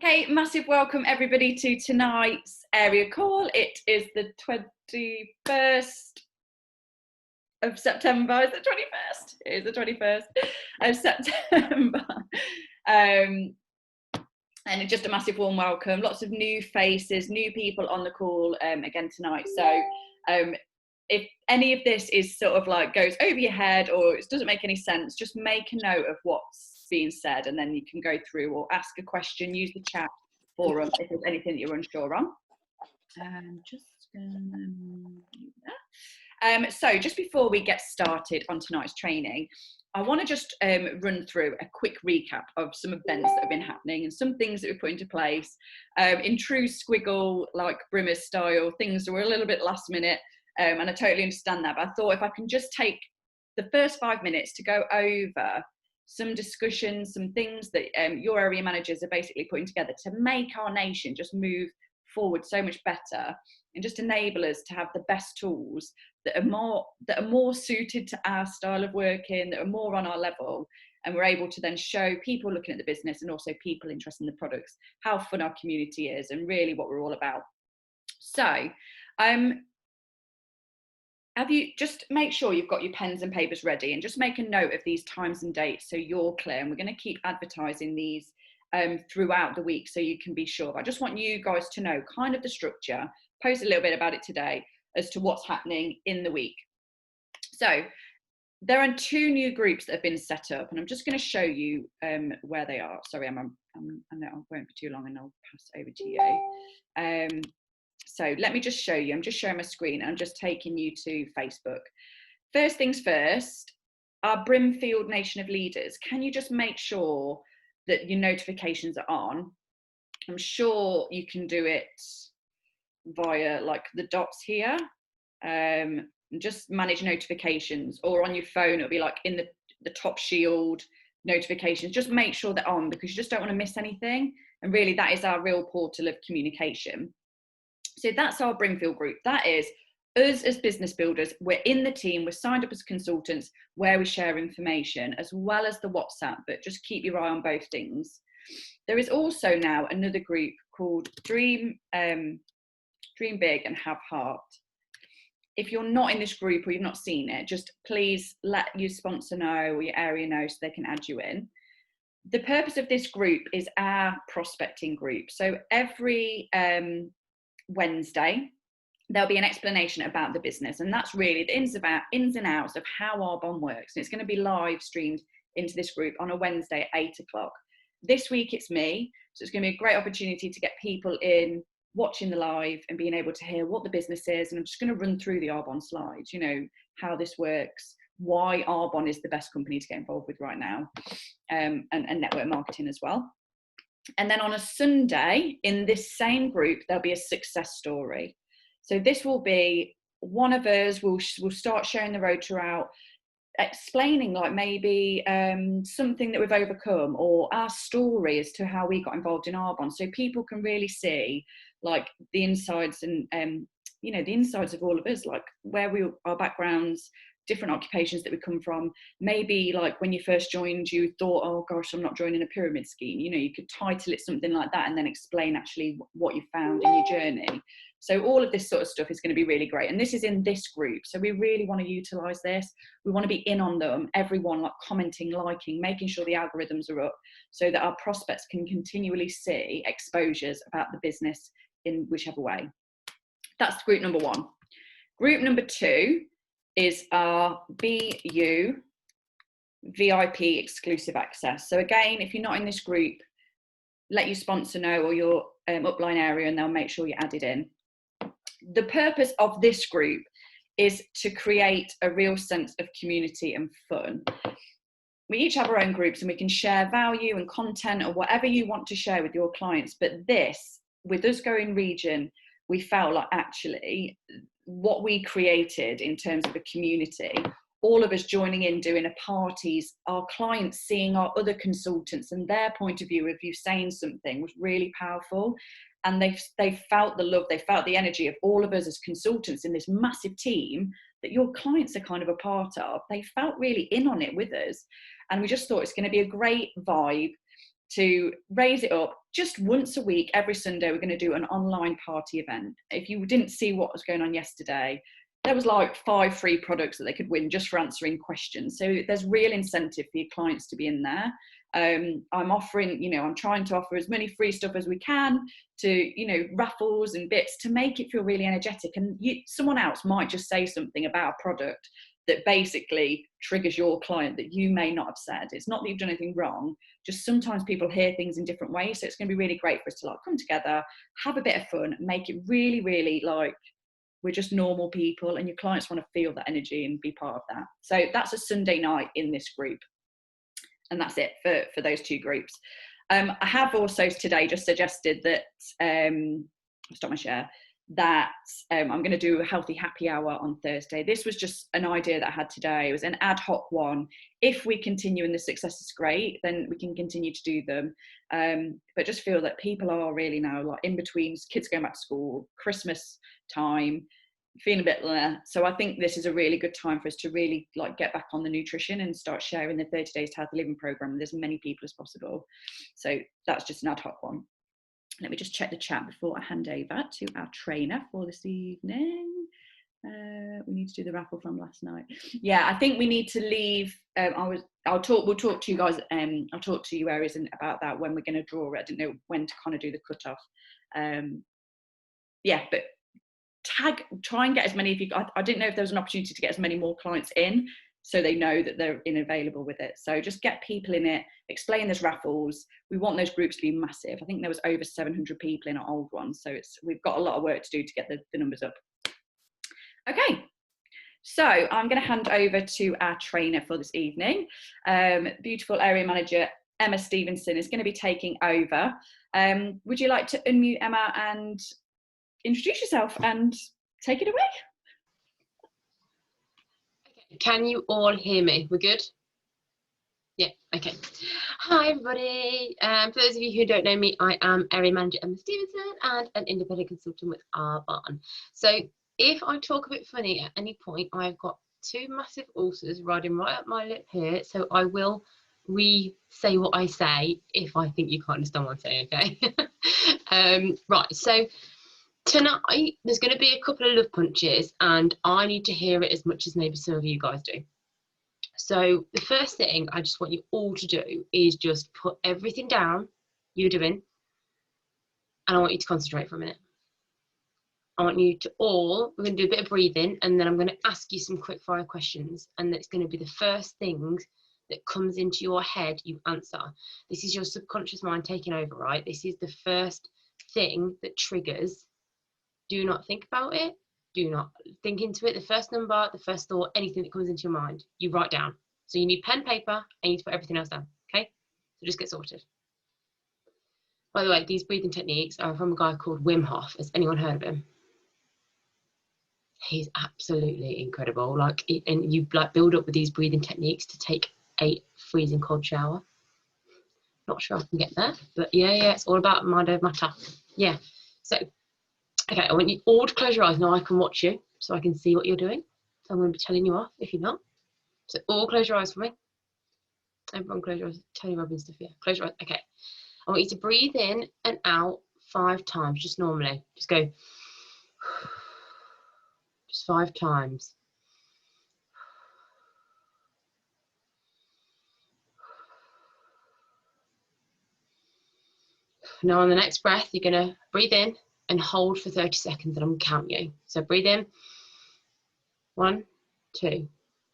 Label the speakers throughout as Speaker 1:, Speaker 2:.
Speaker 1: Okay, massive welcome everybody to tonight's area call. It is the 21st of September. Is it 21st? It is the 21st of September. And just a massive warm welcome. Lots of new faces, new people on the call again tonight. So if any of this is sort of like goes over your head or it doesn't make any sense, just make a note of what's being said and then you can go through or ask a question, use the chat forum if there's anything that you're unsure on. So just before we get started on tonight's training, I want to just run through a quick recap of some events that have been happening and some things that we've put into place in true squiggle, like Brimmer style. Things were a little bit last minute, and I totally understand that. But I thought if I can just take the first 5 minutes to go over some discussions, some things that your area managers are basically putting together to make our nation just move forward so much better and just enable us to have the best tools that are more suited to our style of working, that are more on our level, and we're able to then show people looking at the business and also people interested in the products how fun our community is and really what we're all about. So have you just make sure you've got your pens and papers ready and just make a note of these times and dates so you're clear, and we're going to keep advertising these throughout the week so you can be sure. I just want you guys to know kind of the structure, post a little bit about it today as to what's happening in the week. So there are 2 new groups that have been set up, and I'm just going to show you where they are. Sorry, I know I won't be too long and I'll pass over to you. So let me just show you. I'm just showing my screen. I'm just taking you to Facebook. First things first, our Brimfield Nation of Leaders. Can you just make sure that your notifications are on? I'm sure you can do it via like the dots here. Just manage notifications, or on your phone it'll be like in the top shield notifications. Just make sure they're on because you just don't want to miss anything, and really that is our real portal of communication. So that's our Brimfield group. That is us as business builders. We're in the team, we're signed up as consultants where we share information as well as the WhatsApp, but just keep your eye on both things. There is also now another group called Dream Big and Have Heart. If you're not in this group or you've not seen it, just please let your sponsor know or your area know so they can add you in. The purpose of this group is our prospecting group. So every Wednesday, there'll be an explanation about the business, and that's really the ins and outs of how Arbonne works. And it's going to be live streamed into this group on a Wednesday at 8 o'clock. This week it's me, so it's going to be a great opportunity to get people in watching the live and being able to hear what the business is. And I'm just going to run through the Arbonne slides, you know, how this works, why Arbonne is the best company to get involved with right now, and network marketing as well. And then on a Sunday in this same group, there'll be a success story. So this will be one of us will start sharing the rotor out, explaining like maybe something that we've overcome or our story as to how we got involved in Arbonne, so people can really see like the insides and you know, the insides of all of us, like where our backgrounds, different occupations that we come from. Maybe like when you first joined you thought, oh gosh, I'm not joining a pyramid scheme. You know, you could title it something like that and then explain actually what you found in your journey. So all of this sort of stuff is going to be really great, and this is in this group, so we really want to utilize this. We want to be in on them, everyone, like commenting, liking, making sure the algorithms are up so that our prospects can continually see exposures about the business in whichever way. That's group number 1. Group number 2 is our BU VIP exclusive access. So again, if you're not in this group, let your sponsor know or your upline area and they'll make sure you're added in. The purpose of this group is to create a real sense of community and fun. We each have our own groups and we can share value and content or whatever you want to share with your clients. But this, with us going region, we felt like actually what we created in terms of a community, all of us joining in, doing a parties, our clients seeing our other consultants and their point of view of you saying something was really powerful. And they felt the love, they felt the energy of all of us as consultants in this massive team that your clients are kind of a part of. They felt really in on it with us. And we just thought it's going to be a great vibe. to raise it up. Just once a week, every Sunday, we're going to do an online party event. If you didn't see what was going on yesterday, there was like 5 free products that they could win just for answering questions. So there's real incentive for your clients to be in there. I'm offering, you know, I'm trying to offer as many free stuff as we can, to, you know, raffles and bits to make it feel really energetic. And someone else might just say something about a product that basically triggers your client that you may not have said. It's not that you've done anything wrong, just sometimes people hear things in different ways. So it's going to be really great for us to like come together, have a bit of fun, make it really, really like we're just normal people, and your clients want to feel that energy and be part of that. So that's a Sunday night in this group. And that's it for those 2 groups. I have also today just suggested that, stop my share, that I'm going to do a healthy happy hour on Thursday. This was just an idea that I had today. It was an ad hoc one. If we continue and the success is great, then we can continue to do them. But just feel that people are really now like in between, kids going back to school, Christmas time, feeling a bit there. So I think this is a really good time for us to really like get back on the nutrition and start sharing the 30 Days to Healthy Living program with as many people as possible. So that's just an ad hoc one. Let me just check the chat before I hand over to our trainer for this evening. We need to do the raffle from last night. Yeah, I think we need to leave. We'll talk to you guys. I'll talk to you, Aries, about that when we're going to draw it. I didn't know when to kind of do the cutoff. Yeah, but try and get as many of you. I didn't know if there was an opportunity to get as many more clients in, so they know that they're available with it. So just get people in it, explain there's raffles. We want those groups to be massive. I think there was over 700 people in our old one, so we've got a lot of work to do to get the numbers up. Okay, so I'm going to hand over to our trainer for this evening. Beautiful area manager Emma Stevenson is going to be taking over. Would you like to unmute, Emma, and introduce yourself and take it away?
Speaker 2: Can you all hear me? We're good? Yeah, okay. Hi, everybody. For those of you who don't know me, I am area manager Emma Stevenson and an independent consultant with our barn. So if I talk a bit funny at any point, I've got 2 massive ulcers riding right up my lip here, so I will re-say what I say if I think you can't understand what I'm saying, okay? Right, so tonight there's going to be a couple of love punches, and I need to hear it as much as maybe some of you guys do. So the first thing I just want you all to do is just put everything down you're doing, and I want you to concentrate for a minute. I want you to all, we're going to do a bit of breathing, and then I'm going to ask you some quick fire questions, and it's going to be the first things that comes into your head you answer. This is your subconscious mind taking over, right? This is the first thing that triggers. Do not think about it. Do not think into it. The first number, the first thought, anything that comes into your mind, you write down. So you need pen, paper, and you need to put everything else down, okay? So just get sorted. By the way, these breathing techniques are from a guy called Wim Hof. Has anyone heard of him? He's absolutely incredible. Like, and you like build up with these breathing techniques to take a freezing cold shower. Not sure I can get there, but yeah, it's all about mind over matter. Yeah, so okay, I want you all to close your eyes. Now I can watch you, so I can see what you're doing. So I'm going to be telling you off if you're not. So all close your eyes for me. Everyone close your eyes. Tony Robbins stuff here. Close your eyes. Okay. I want you to breathe in and out 5 times, just normally. Just go. Just 5 times. Now on the next breath, you're going to breathe in and hold for 30 seconds, and I'm going to count you. So breathe in. 1, 2,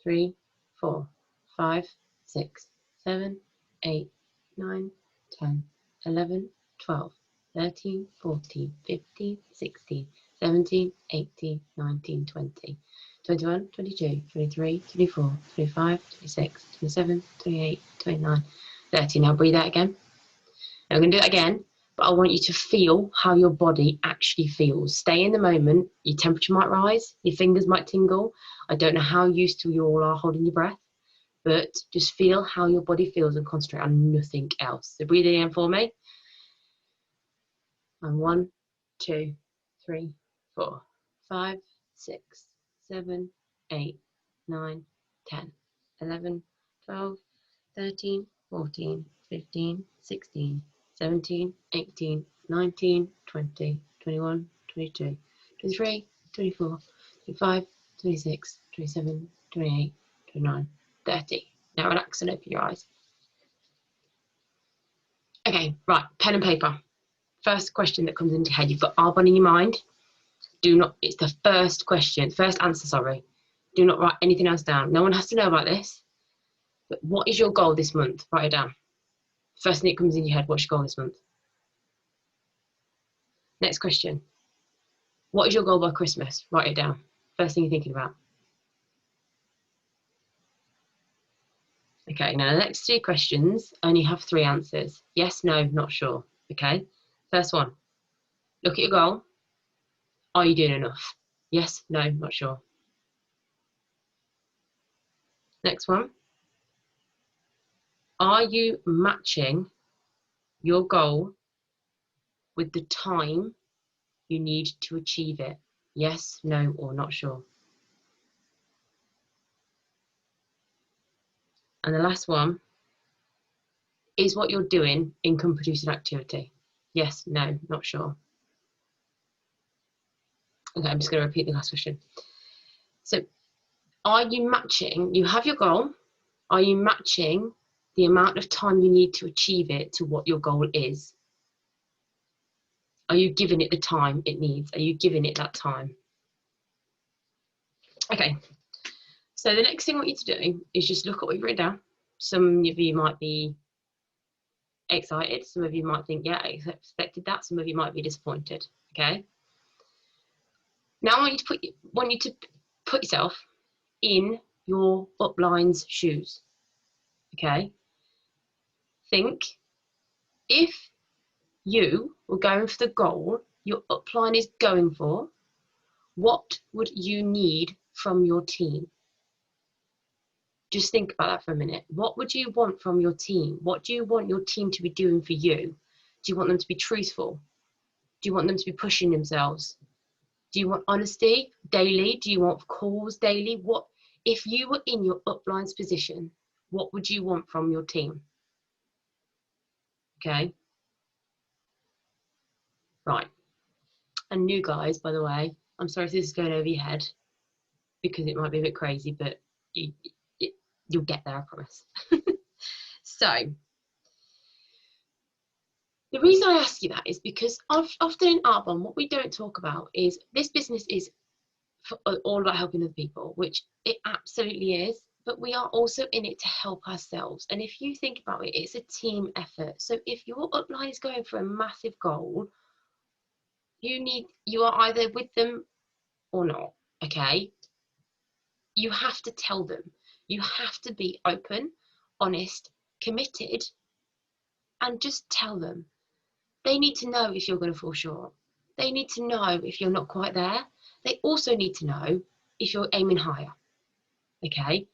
Speaker 2: 3, 4, 5, 6, 7, 8, 9, 10, 11, 12, 13, 14, 15, 16, 17, 18, 19, 20, 21, 22, 23, 24, 25, 26, 27, 28, 29, 30. Now breathe out again. Now I'm going to do that again, but I want you to feel how your body actually feels. Stay in the moment. Your temperature might rise, your fingers might tingle. I don't know how used to you all are holding your breath, but just feel how your body feels and concentrate on nothing else. So breathe in for me. And 1, 2, 3, 4, 5, 6, 7, 8, 9, 10, 11, 12, 13, 14, 15, 16, 17, 18, 19, 20, 21, 22, 23, 24, 25, 26, 27, 28, 29, 30. Now relax and open your eyes. Okay, right, pen and paper. First question that comes into your head, you've got Arbonne in your mind. Do not, it's the first question, first answer, sorry. Do not write anything else down. No one has to know about this. But what is your goal this month? Write it down. First thing that comes in your head, what's your goal this month? Next question. What is your goal by Christmas? Write it down. First thing you're thinking about. Okay, now the next 2 questions only have 3 answers. Yes, no, not sure. Okay, first one. Look at your goal. Are you doing enough? Yes, no, not sure. Next one. Are you matching your goal with the time you need to achieve it? Yes, no, or not sure. And the last one, is what you're doing income producing activity? Yes, no, not sure. Okay, I'm just going to repeat the last question. So, are you matching, you have your goal, are you matching the amount of time you need to achieve it to what your goal is? Are you giving it the time it needs? Are you giving it that time? Okay, so the next thing I want you to do is just look at what you've written down. Some of you might be excited, some of you might think, yeah, I expected that, some of you might be disappointed, okay? Now I want you to put yourself in your upline's shoes, okay? Think, if you were going for the goal your upline is going for, what would you need from your team? Just think about that for a minute. What would you want from your team? What do you want your team to be doing for you? Do you want them to be truthful? Do you want them to be pushing themselves? Do you want honesty daily? Do you want calls daily? What, if you were in your upline's position, what would you want from your team? Okay. Right. And new guys, by the way, I'm sorry if this is going over your head because it might be a bit crazy, but you'll get there, I promise. So, the reason I ask you that is because often in Arbonne, what we don't talk about is this business is all about helping other people, which it absolutely is, but we are also in it to help ourselves. And if you think about it, it's a team effort. So if your upline is going for a massive goal, you are either with them or not, okay? You have to tell them. You have to be open, honest, committed, and just tell them. They need to know if you're going to fall short. They need to know if you're not quite there. They also need to know if you're aiming higher, okay?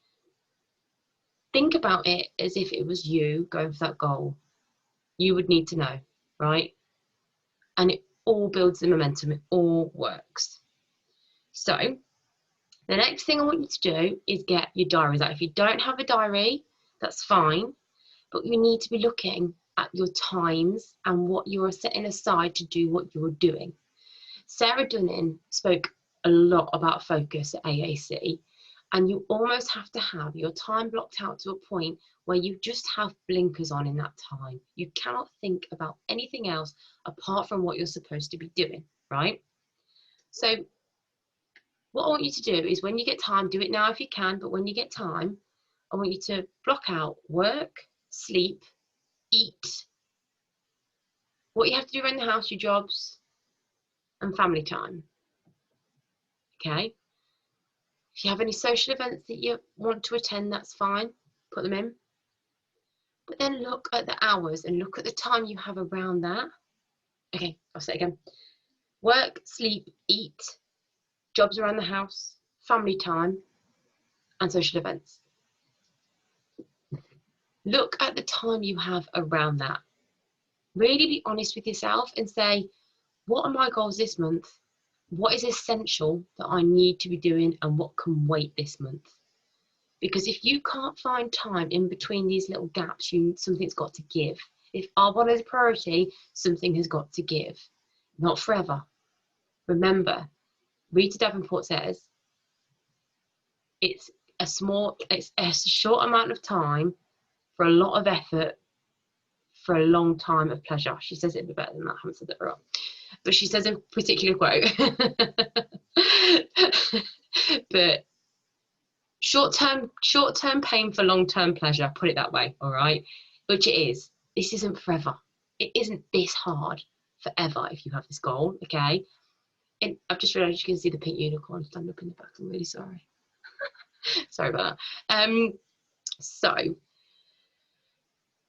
Speaker 2: Think about it as if it was you going for that goal. You would need to know, right? And it all builds the momentum. It all works. So the next thing I want you to do is get your diaries out. If you don't have a diary, that's fine, but you need to be looking at your times and what you are setting aside to do what you're doing. Sarah Dunning spoke a lot about focus at AAC, and you almost have to have your time blocked out to a point where you just have blinkers on in that time. You cannot think about anything else apart from what you're supposed to be doing, right? So what I want you to do is when you get time, do it now if you can, but when you get time, I want you to block out work, sleep, eat, what you have to do around the house, your jobs, and family time, okay? If you have any social events that you want to attend, that's fine, put them in. But then look at the hours and look at the time you have around that. Okay, I'll say it again. Work, sleep, eat, jobs around the house, family time, and social events. Look at the time you have around that. Really be honest with yourself and say, what are my goals this month? What is essential that I need to be doing and what can wait this month? Because if you can't find time in between these little gaps, something's got to give. If Arbonne is a priority, something has got to give. Not forever. Remember, Rita Davenport says, it's a short amount of time for a lot of effort for a long time of pleasure. She says it a bit better than that. I haven't said that right. But she says a particular quote. But short-term pain for long-term pleasure, put it that way, all right? Which it is. This isn't forever. It isn't this hard forever if you have this goal, okay? And I've just realised you can see the pink unicorn stand up in the back. I'm really sorry. Sorry about that. So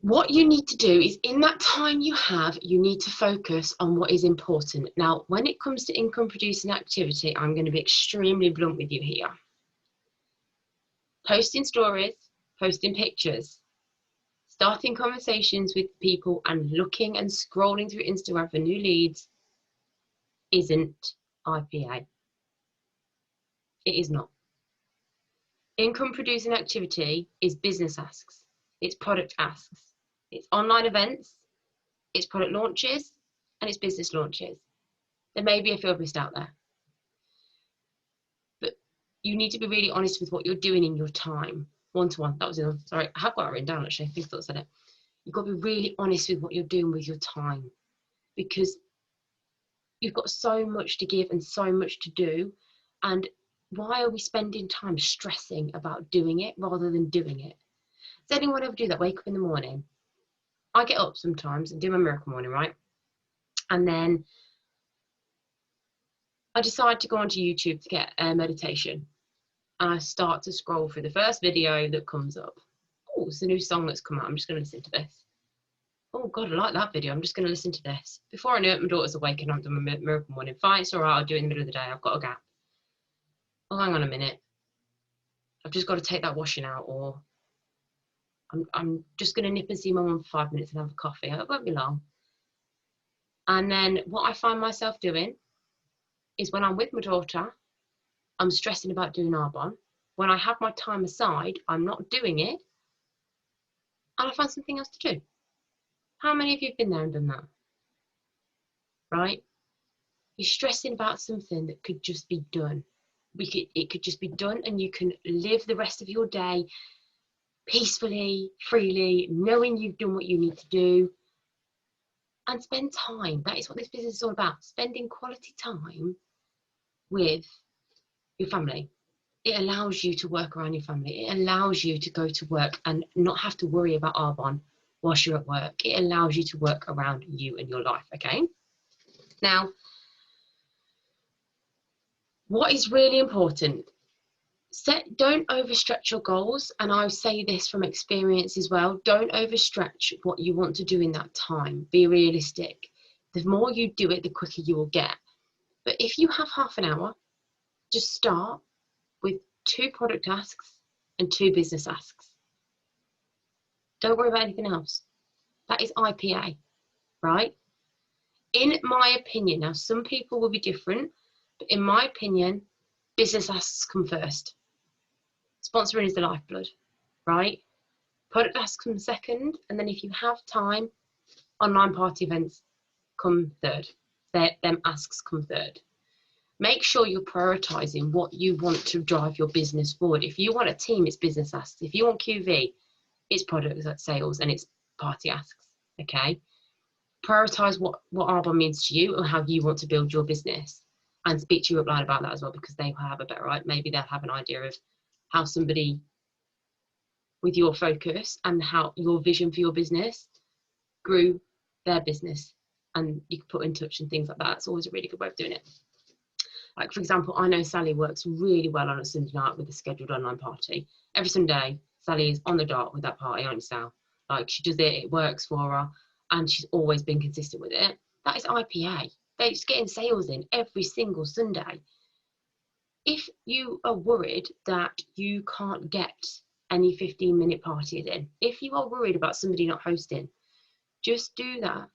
Speaker 2: what you need to do is, in that time you have, you need to focus on what is important. Now, when it comes to income producing activity, I'm going to be extremely blunt with you here. Posting stories, posting pictures, starting conversations with people and looking and scrolling through Instagram for new leads isn't IPA. It is not. Income producing activity is business asks, it's product asks, it's online events, it's product launches, and it's business launches. There may be a field list out there, but you need to be really honest with what you're doing in your time. One-to-one, that was it. Sorry, I have got it written down actually, I think I thought I said it. You've got to be really honest with what you're doing with your time, because you've got so much to give and so much to do. And why are we spending time stressing about doing it rather than doing it? Does anyone ever do that? Wake up in the morning. I get up sometimes and do my miracle morning, right? And then I decide to go onto YouTube to get a meditation. And I start to scroll through the first video that comes up. Oh, it's a new song that's come out. I'm just going to listen to this. Oh God, I like that video. I'm just going to listen to this. Before I know it, my daughter's awake and I've done my miracle morning. Fine, it's all right. I'll do it in the middle of the day. I've got a gap. Oh, hang on a minute. I've just got to take that washing out, or I'm just going to nip and see my mum for 5 minutes and have a coffee. It won't be long. And then what I find myself doing is, when I'm with my daughter, I'm stressing about doing Arbonne. When I have my time aside, I'm not doing it, and I find something else to do. How many of you have been there and done that? Right? You're stressing about something that could just be done. It could just be done, and you can live the rest of your day peacefully, freely, knowing you've done what you need to do, and spend time. That is what this business is all about. Spending quality time with your family. It allows you to work around your family. It allows you to go to work and not have to worry about Arbonne whilst you're at work. It allows you to work around you and your life, okay? Now, what is really important, don't overstretch your goals. And I say this from experience as well. Don't overstretch what you want to do in that time. Be realistic. The more you do it, the quicker you will get. But if you have half an hour, just start with 2 product asks and 2 business asks. Don't worry about anything else. That is IPA, right? In my opinion, now some people will be different, but in my opinion, business asks come first. Sponsoring is the lifeblood, right? Product asks come second, and then if you have time, online party events come third. Them asks come third. Make sure you're prioritizing what you want to drive your business forward. If you want a team, it's business asks. If you want QV, it's product sales and it's party asks, okay? Prioritize what Arbonne means to you and how you want to build your business, and speak to your upline about that as well, because they will have a better, right? Maybe they'll have an idea of how somebody with your focus and how your vision for your business grew their business, and you can put in touch and things like that. It's always a really good way of doing it. Like, for example, I know Sally works really well on a Sunday night with a scheduled online party. Every Sunday, Sally is on the dot with that party, aren't you, Sal? Like, she does it, it works for her, and she's always been consistent with it. That is IPA. They're just getting sales in every single Sunday. If you are worried that you can't get any 15-minute parties in, if you are worried about somebody not hosting, just do that.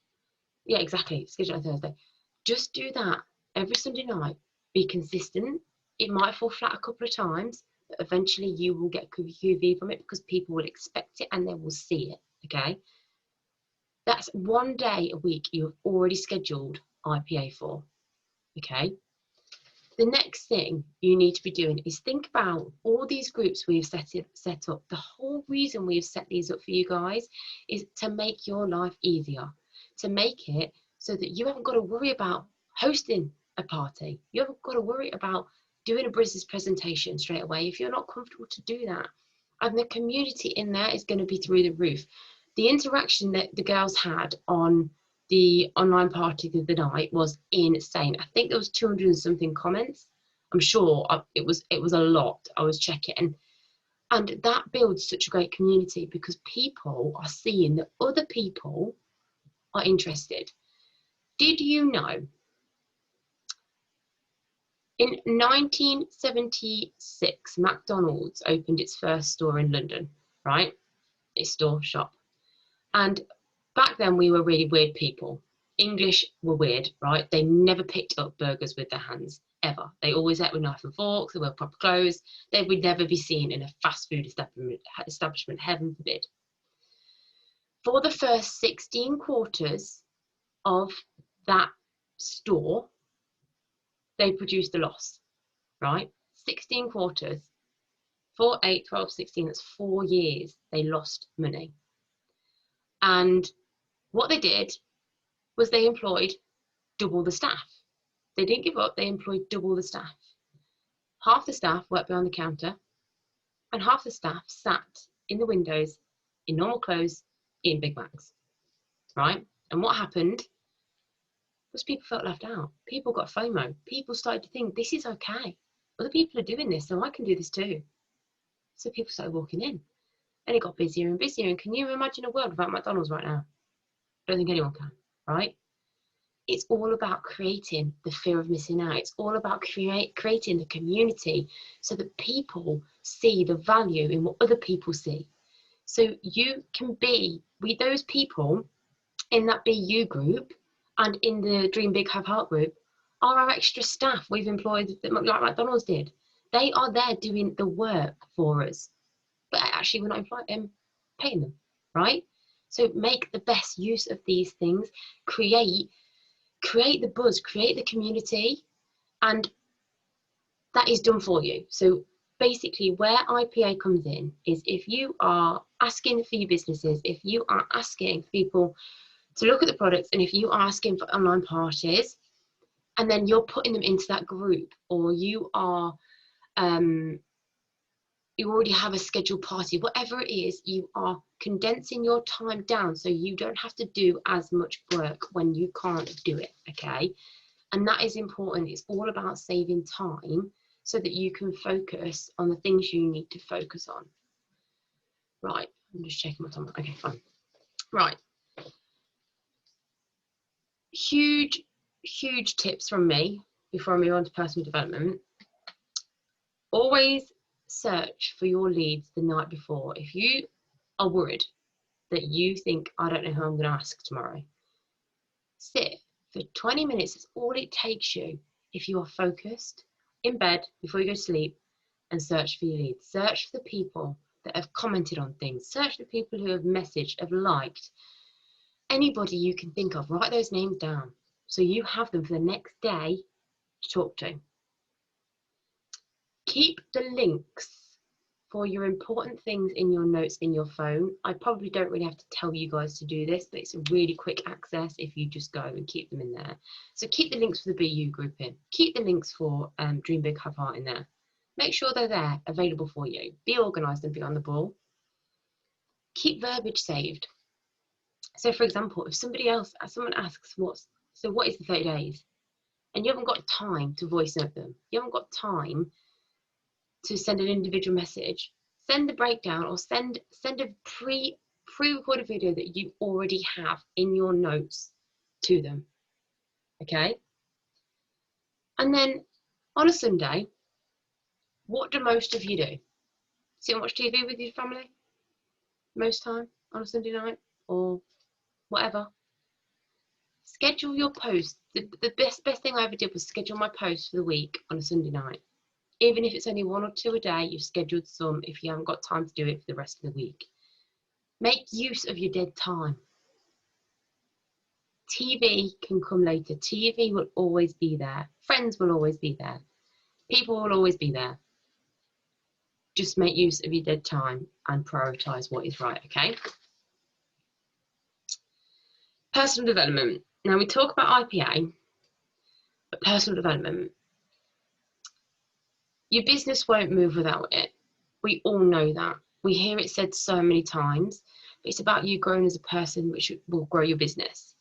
Speaker 2: Yeah, exactly. Schedule on Thursday. Just do that every Sunday night. Be consistent. It might fall flat a couple of times, but eventually you will get QV from it because people will expect it and they will see it, okay? That's 1 day a week you have already scheduled IPA for, okay? The next thing you need to be doing is think about all these groups we've set up. The whole reason we've set these up for you guys is to make your life easier, to make it so that you haven't got to worry about hosting a party. You haven't got to worry about doing a business presentation straight away if you're not comfortable to do that. And the community in there is going to be through the roof. The interaction that the girls had on the online party the other night was insane. I think there was 200 and something comments. I'm sure it was a lot. I was checking, and that builds such a great community because people are seeing that other people are interested. Did you know in 1976 McDonald's opened its first store in London, right? Its store shop. And back then we were really weird people. English were weird, right? They never picked up burgers with their hands, ever. They always ate with knife and forks, they wore proper clothes. They would never be seen in a fast food establishment, heaven forbid. For the first 16 quarters of that store, they produced a loss, right? 16 quarters, 4, 8, 12, 16, that's 4 years they lost money. And what they did was they employed double the staff. They didn't give up, they employed double the staff. Half the staff worked behind the counter and half the staff sat in the windows in normal clothes eating Big Macs, right? And what happened was people felt left out. People got FOMO. People started to think, this is okay. Other people are doing this, so I can do this too. So people started walking in and it got busier and busier. And can you imagine a world without McDonald's right now? I don't think anyone can, right? It's all about creating the fear of missing out. It's all about creating the community so that people see the value in what other people see. So you can be with those people in that BU group and in the Dream Big Have Heart group are our extra staff we've employed like McDonald's did. They are there doing the work for us, but actually we're not paying them, right? So make the best use of these things, create the buzz, create the community, and that is done for you. So basically where IPA comes in is if you are asking for your businesses, if you are asking people to look at the products, and if you are asking for online parties, and then you're putting them into that group, or you are you already have a scheduled party, whatever it is, you are condensing your time down so you don't have to do as much work when you can't do it, okay? And that is important. It's all about saving time so that you can focus on the things you need to focus on. Right, I'm just checking my time. Okay, fine. Right. Huge tips from me before I move on to personal development. Always search for your leads the night before. If you are worried that you think, I don't know who I'm going to ask tomorrow, sit for 20 minutes. That's all it takes you if you are focused in bed before you go to sleep, and search for your leads. Search for the people that have commented on things. Search for the people who have messaged, have liked. Anybody you can think of, write those names down so you have them for the next day to talk to. Keep the links for your important things in your notes in your phone. I probably don't really have to tell you guys to do this, but it's a really quick access if you just go and keep them in there. So keep the links for the BU group in. Keep the links for Dream Big Have Heart in there. Make sure they're there, available for you. Be organised and be on the ball. Keep verbiage saved. So for example, if someone asks what is the 30 days? And you haven't got time to voice note them. You haven't got time to send an individual message. Send the breakdown, or send a pre-recorded video that you already have in your notes to them. Okay? And then on a Sunday, what do most of you do? Sit and watch TV with your family? Most time on a Sunday night or whatever. Schedule your posts. The best thing I ever did was schedule my posts for the week on a Sunday night. Even if it's only 1 or 2 a day, you've scheduled some if you haven't got time to do it for the rest of the week. Make use of your dead time. TV can come later. TV will always be there. Friends will always be there. People will always be there. Just make use of your dead time and prioritise what is right, okay? Personal development. Now, we talk about IPA, but personal development. Your business won't move without it. We all know that. We hear it said so many times, but it's about you growing as a person, which will grow your business.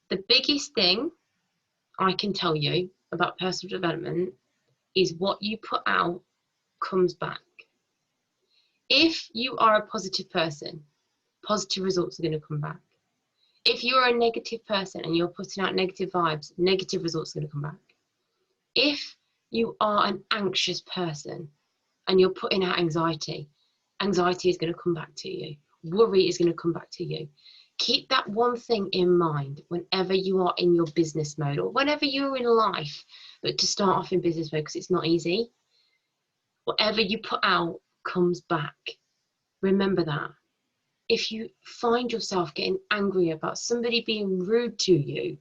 Speaker 2: The biggest thing I can tell you about personal development is what you put out comes back. If you are a positive person, positive results are going to come back. If you're a negative person and you're putting out negative vibes, negative results are going to come back. If you are an anxious person and you're putting out anxiety, anxiety is going to come back to you. Worry is going to come back to you. Keep that one thing in mind whenever you are in your business mode or whenever you're in life, but to start off in business mode because it's not easy. Whatever you put out comes back. Remember that. If you find yourself getting angry about somebody being rude to you,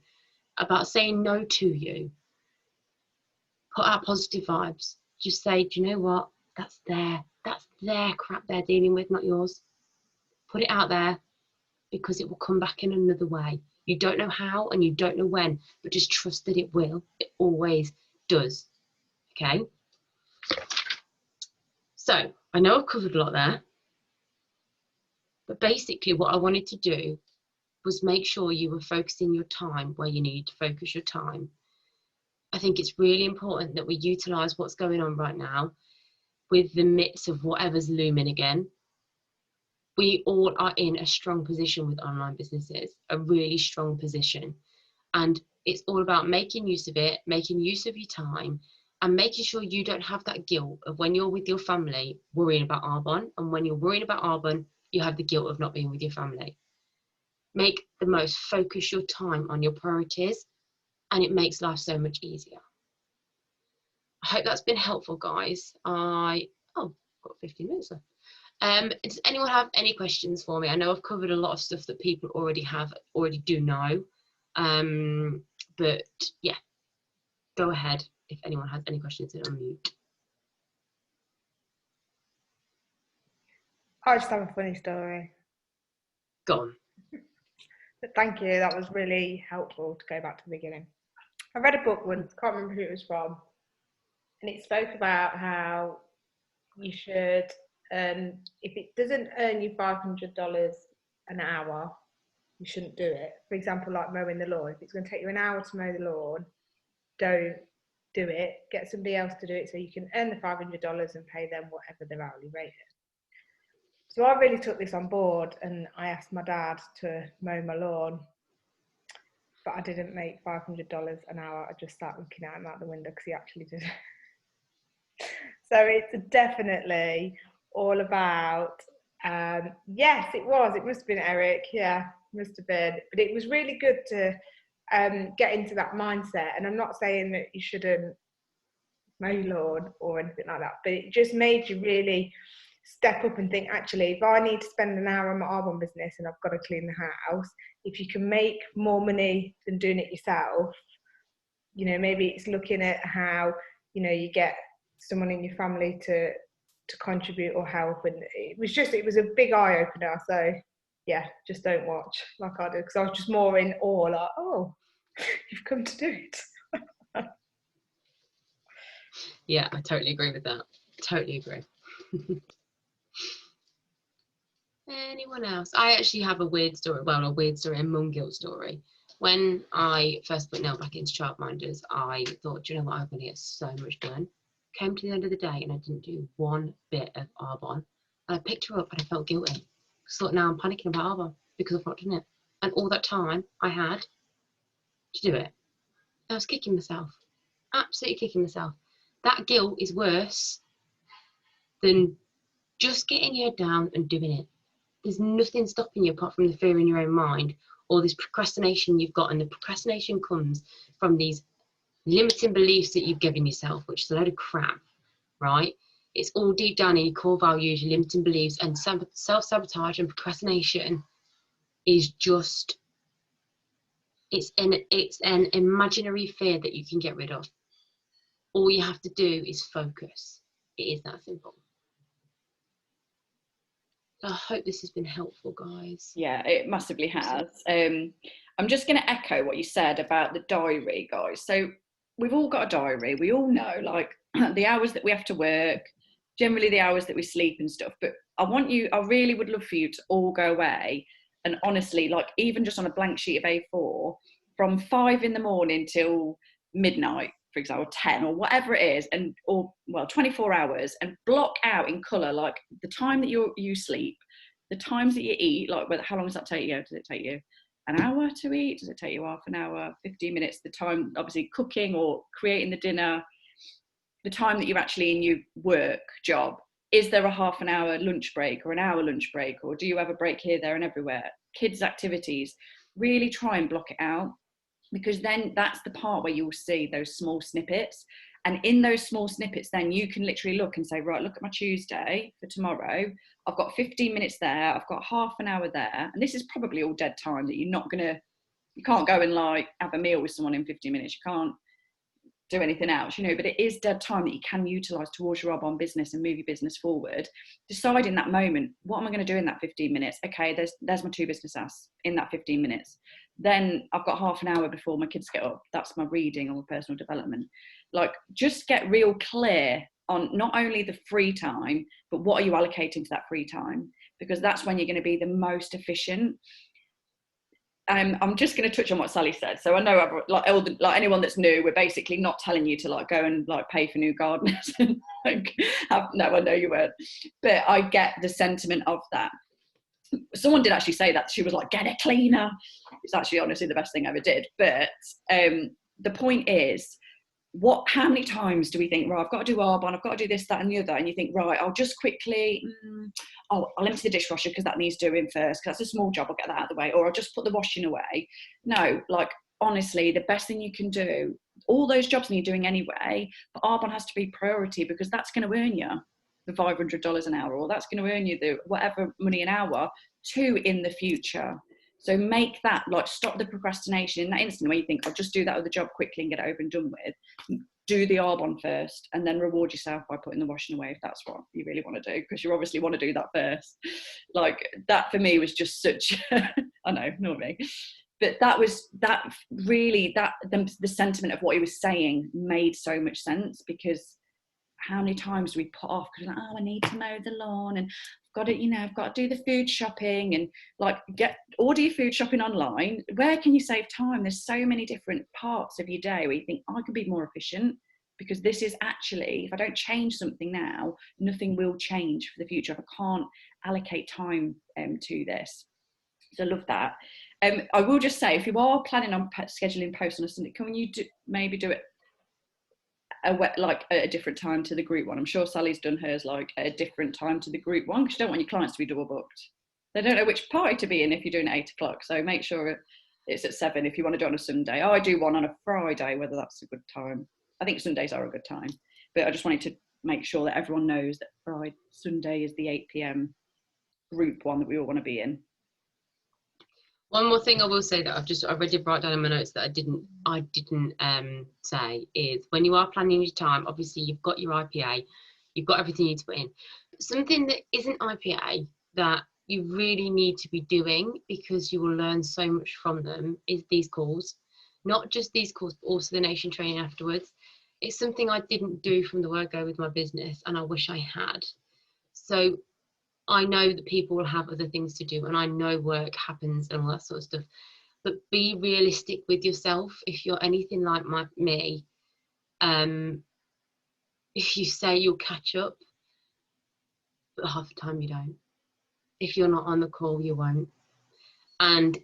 Speaker 2: about saying no to you, put out positive vibes. Just say, do you know what? That's their crap they're dealing with, not yours. Put it out there because it will come back in another way. You don't know how and you don't know when, but just trust that it will. It always does. Okay? So, I know I've covered a lot there, but basically what I wanted to do was make sure you were focusing your time where you need to focus your time. I think it's really important that we utilise what's going on right now with the midst of whatever's looming again. We all are in a strong position with online businesses, a really strong position. And it's all about making use of it, making use of your time, and making sure you don't have that guilt of when you're with your family worrying about Arbonne, and when you're worrying about Arbonne, you have the guilt of not being with your family. Make the most, focus your time on your priorities, and it makes life so much easier. I hope that's been helpful, guys. Got 15 minutes left. Does anyone have any questions for me? I know I've covered a lot of stuff that people already do know. But yeah, go ahead if anyone has any questions and unmute.
Speaker 3: I just have a funny story.
Speaker 2: Go on.
Speaker 3: Thank you, that was really helpful to go back to the beginning. I read a book once, can't remember who it was from, and it spoke about how you should, if it doesn't earn you $500 an hour, you shouldn't do it. For example, like mowing the lawn. If it's going to take you an hour to mow the lawn, don't do it. Get somebody else to do it so you can earn the $500 and pay them whatever their hourly rate is. So I really took this on board and I asked my dad to mow my lawn, but I didn't make $500 an hour. I just sat looking at him out the window because he actually did it. So it's definitely all about, yes, it was. It must have been Eric. Yeah, must have been. But it was really good to get into that mindset. And I'm not saying that you shouldn't mow your lawn or anything like that, but it just made you really step up and think, actually, if I need to spend an hour on my Arbonne business and I've got to clean the house, if you can make more money than doing it yourself, you know, maybe it's looking at how, you know, you get someone in your family to contribute or help. And it was a big eye opener. So yeah, just don't watch like I did, because I was just more in awe, like, oh, you've come to do it.
Speaker 2: Yeah, I totally agree with that. Totally agree. Anyone else? I actually have a weird story, a mum guilt story. When I first put Nell back into childminders, I thought, do you know what, I'm going to get so much done. Came to the end of the day and I didn't do one bit of Arbonne. And I picked her up and I felt guilty. So now I'm panicking about Arbonne because I've not done it. And all that time I had to do it, I was kicking myself. Absolutely kicking myself. That guilt is worse than just getting your head down and doing it. There's nothing stopping you apart from the fear in your own mind or this procrastination you've got. And the procrastination comes from these limiting beliefs that you've given yourself, which is a load of crap. right? It's all deep down in your core values, your limiting beliefs, and self-sabotage and procrastination is just, it's an imaginary fear that you can get rid of. All you have to do is focus. It is that simple. So I hope this has been helpful, guys.
Speaker 1: Yeah, it massively has. I'm just going to echo what you said about the diary, guys. So we've all got a diary. We all know, like, the hours that we have to work, generally the hours that we sleep and stuff. But I really would love for you to all go away and honestly, like, even just on a blank sheet of A4, from 5 in the morning till midnight, for example, 10 or whatever it is, 24 hours, and block out in colour, like, the time that you sleep, the times that you eat, like, how long does that take you? Does it take you an hour to eat? Does it take you half an hour, 15 minutes? The time, obviously, cooking or creating the dinner, the time that you're actually in your work job. Is there a half an hour lunch break or an hour lunch break? Or do you have a break here, there and everywhere? Kids' activities, really try and block it out, because then that's the part where you'll see those small snippets. And in those small snippets, then you can literally look and say, right, look at my Tuesday for tomorrow. I've got 15 minutes there. I've got half an hour there. And this is probably all dead time that you can't go and like have a meal with someone in 15 minutes. You can't do anything else, but it is dead time that you can utilise towards your on business and move your business forward. Decide in that moment, what am I going to do in that 15 minutes? Okay, there's my 2 business asks in that 15 minutes. Then I've got half an hour before my kids get up. That's my reading or personal development. Like, just get real clear on not only the free time, but what are you allocating to that free time? Because that's when you're going to be the most efficient. I'm just going to touch on what Sally said. So I know, like anyone that's new, we're basically not telling you to like go and like pay for new gardeners. And like, no, I know you weren't, but I get the sentiment of that. Someone did actually say that. She was like, get a cleaner. It's actually honestly the best thing I ever did. But the point is, how many times do we think, right, I've got to do Arbonne, I've got to do this, that and the other, and you think, right, I'll just quickly, I'll empty the dishwasher because that needs doing first, because that's a small job, I'll get that out of the way, or I'll just put the washing away. No, like, honestly, the best thing you can do, all those jobs that you're doing anyway, but Arbonne has to be priority, because that's going to earn you the $500 an hour, or that's going to earn you the whatever money an hour to in the future. So make that, like, stop the procrastination in that instant where you think, I'll just do that other job quickly and get it over and done with. Do the Arbonne first, and then reward yourself by putting the washing away if that's what you really want to do, because you obviously want to do that first. Like, that for me was just such, I know, not me, but the sentiment of what he was saying made so much sense, because how many times do we put off because we're like, oh, I need to mow the lawn, and I've got to do the food shopping, and like order your food shopping online. Where can you save time? There's so many different parts of your day where you think, I can be more efficient, because this is actually, if I don't change something now, nothing will change for the future if I can't allocate time to this. So I love that. I will just say, if you are planning on scheduling posts on a Sunday, can you maybe do it like at a different time to the group one? I'm sure Sally's done hers like at a different time to the group one, because you don't want your clients to be double booked. They don't know which party to be in if you're doing it at 8 o'clock. So make sure it's at 7 if you want to do it on a Sunday. I do one on a Friday, whether that's a good time. I think Sundays are a good time, but I just wanted to make sure that everyone knows that Sunday is the 8 p.m. group one that we all want to be in.
Speaker 2: One more thing I will say that I already brought down in my notes that I didn't say is, when you are planning your time, obviously you've got your IPA, you've got everything you need to put in. Something that isn't IPA that you really need to be doing, because you will learn so much from them, is these calls. Not just these calls, but also the nation training afterwards. It's something I didn't do from the word go with my business, and I wish I had. So I know that people will have other things to do, and I know work happens and all that sort of stuff, but be realistic with yourself. If you're anything like me, if you say you'll catch up, but half the time you don't. If you're not on the call, you won't. And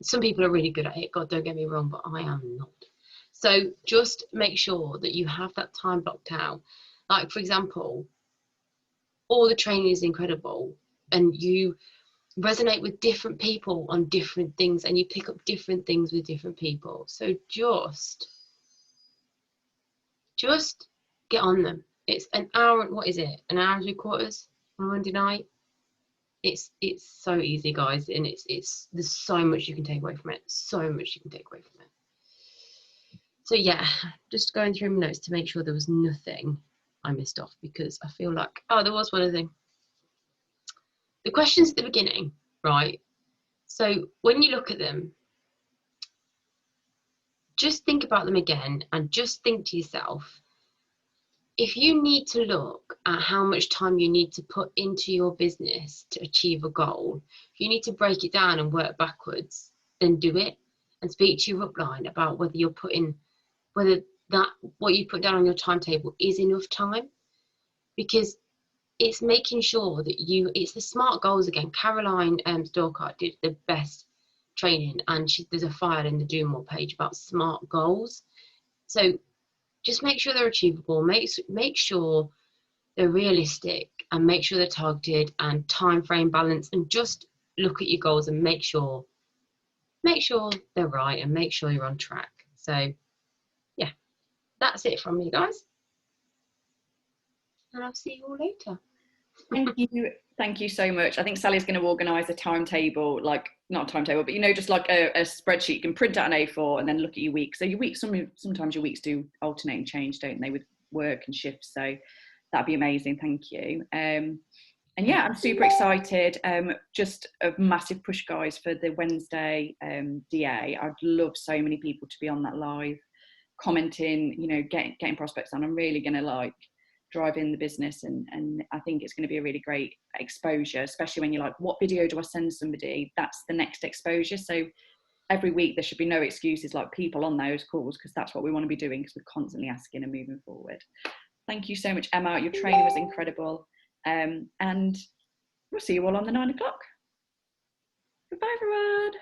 Speaker 2: some people are really good at it, God, don't get me wrong, but I am not. So just make sure that you have that time blocked out. Like, for example, all the training is incredible, and you resonate with different people on different things, and you pick up different things with different people. So just get on them. It's an hour, what is it? An hour and 3/4 on a Monday night. It's so easy, guys, and it's there's so much you can take away from it. So much you can take away from it. So yeah, just going through my notes to make sure there was nothing I missed off, because I feel like, oh, there was one other thing. The questions at the beginning, right? So when you look at them, just think about them again and just think to yourself, if you need to look at how much time you need to put into your business to achieve a goal, if you need to break it down and work backwards, then do it, and speak to your upline about whether you're putting, whether that what you put down on your timetable is enough time, because it's making sure that it's the SMART goals again. Caroline Storcott did the best training, and there's a file in the Do More page about SMART goals. So just make sure they're achievable, make sure they're realistic, and make sure they're targeted and time frame balanced, and just look at your goals and make sure they're right, and make sure you're on track. So yeah, that's it from me, guys, and I'll see you all later.
Speaker 1: Thank you so much. I think Sally's going to organise a timetable, like not a timetable, but just like a spreadsheet. You can print out an A4 and then look at your week. So your weeks, sometimes your weeks do alternate and change, don't they, with work and shifts. So that'd be amazing. Thank you. And yeah, I'm super excited. Just a massive push, guys, for the Wednesday DA. I'd love so many people to be on that live, commenting, getting prospects on. I'm really going to drive in the business, and I think it's going to be a really great exposure, especially when you're like, what video do I send somebody? That's the next exposure. So every week there should be no excuses, like people on those calls, because that's what we want to be doing, because we're constantly asking and moving forward. Thank you so much, Emma. Your training was incredible, and we'll see you all on the 9 o'clock. Goodbye, everyone.